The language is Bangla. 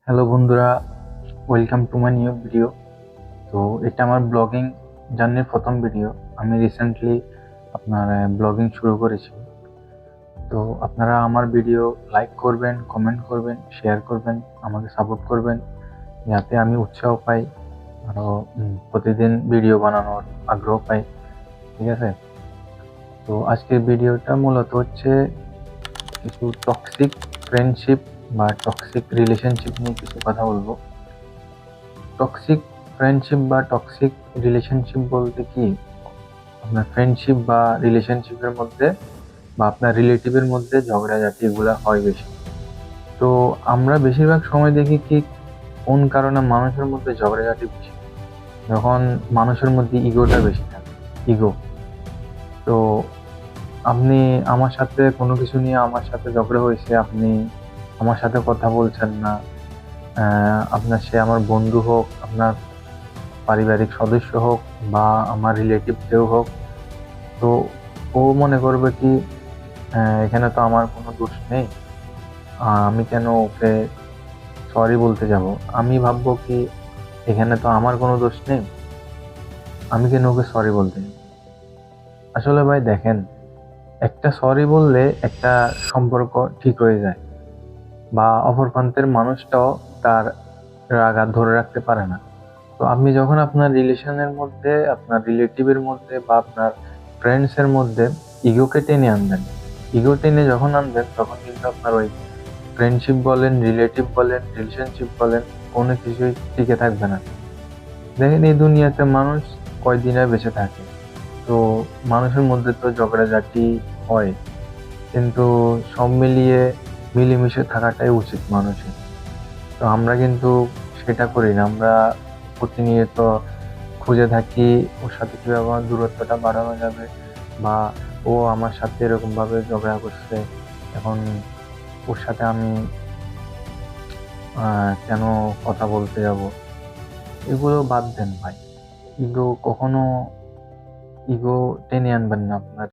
হ্যালো বন্ধুরা, welcome to my new video. তো এটা আমার ব্লগিং জার্নির প্রথম ভিডিও। আমি রিসেন্টলি আপনার ব্লগিং শুরু করেছি। তো আপনারা আমার ভিডিও লাইক করবেন, কমেন্ট করবেন, শেয়ার করবেন, আমাকে সাপোর্ট করবেন, যাতে আমি উৎসাহ পাই, আরও প্রতিদিন ভিডিও বানানোর আগ্রহ পাই। ঠিক আছে? তো আজকের ভিডিওটা মূলত হচ্ছে কিছু টক্সিক ফ্রেন্ডশিপ বা টক্সিক রিলেশনশিপ নিয়ে কিছু কথা বলবো। টক্সিক ফ্রেন্ডশিপ বা টক্সিক রিলেশনশিপ বলতে কি, আপনার ফ্রেন্ডশিপ বা রিলেশনশিপের মধ্যে বা আপনার রিলেটিভের মধ্যে ঝগড়াঝাটি এগুলা হয় বেশি। তো আমরা বেশিরভাগ সময় দেখি কি, কোন কারণে মানুষের মধ্যে ঝগড়াঝাটি বেশি? যখন মানুষের মধ্যে ইগোটা বেশি থাকে। ইগো। তো আপনি আমার সাথে কোনো কিছু নিয়ে আমার সাথে ঝগড়া হয়েছে, আপনি আমার সাথে কথা বলছেন না। আপনার সে আমার বন্ধু হোক, আপনার পারিবারিক সদস্য হোক, বা আমার রিলেটিভ কেউ হোক। তো ও মনে করবে কি, এখানে তো আমার কোনো দোষ নেই, আমি কেন ওকে সরি বলতে যাব? আমি ভাববো কি, এখানে তো আমার কোনো দোষ নেই, আমি কেন ওকে সরি বলতে যাব? আসলে ভাই দেখেন, একটা সরি বললে একটা সম্পর্ক ঠিক হয়ে যায়, বা অপর প্রান্তের মানুষটাও তার রাগ আর ধরে রাখতে পারে না। তো আপনি যখন আপনার রিলেশনের মধ্যে, আপনার রিলেটিভের মধ্যে বা আপনার ফ্রেন্ডস এর মধ্যে ইগোকে টেনে আনবেন, ইগো টেনে যখন আনবেন, তখন কিন্তু আপনার ওই ফ্রেন্ডশিপ বলেন, রিলেটিভ বলেন, রিলেশনশিপ বলেন, কোনো কিছুই টিকে থাকবে না। দেখেন, এই দুনিয়াতে মানুষ কয়দিন আর বেঁচে থাকে। তো মানুষের মধ্যে তো ঝগড়াঝাটি হয়, কিন্তু সব মিলিয়ে মিলেমিশে থাকাটাই উচিত মানুষের। তো আমরা কিন্তু সেটা করি না। আমরা প্রতিনিয়ত খুঁজে থাকি ওর সাথে কিভাবে আমার দূরত্বটা বাড়ানো যাবে, বা ও আমার সাথে এরকম ভাবে ঝগড়া করছে, এখন ওর সাথে আমি কেন কথা বলতে যাব? এগুলো বাদ দেন ভাই। ইগো কখনো, ইগো টেনে আনবেন না আপনার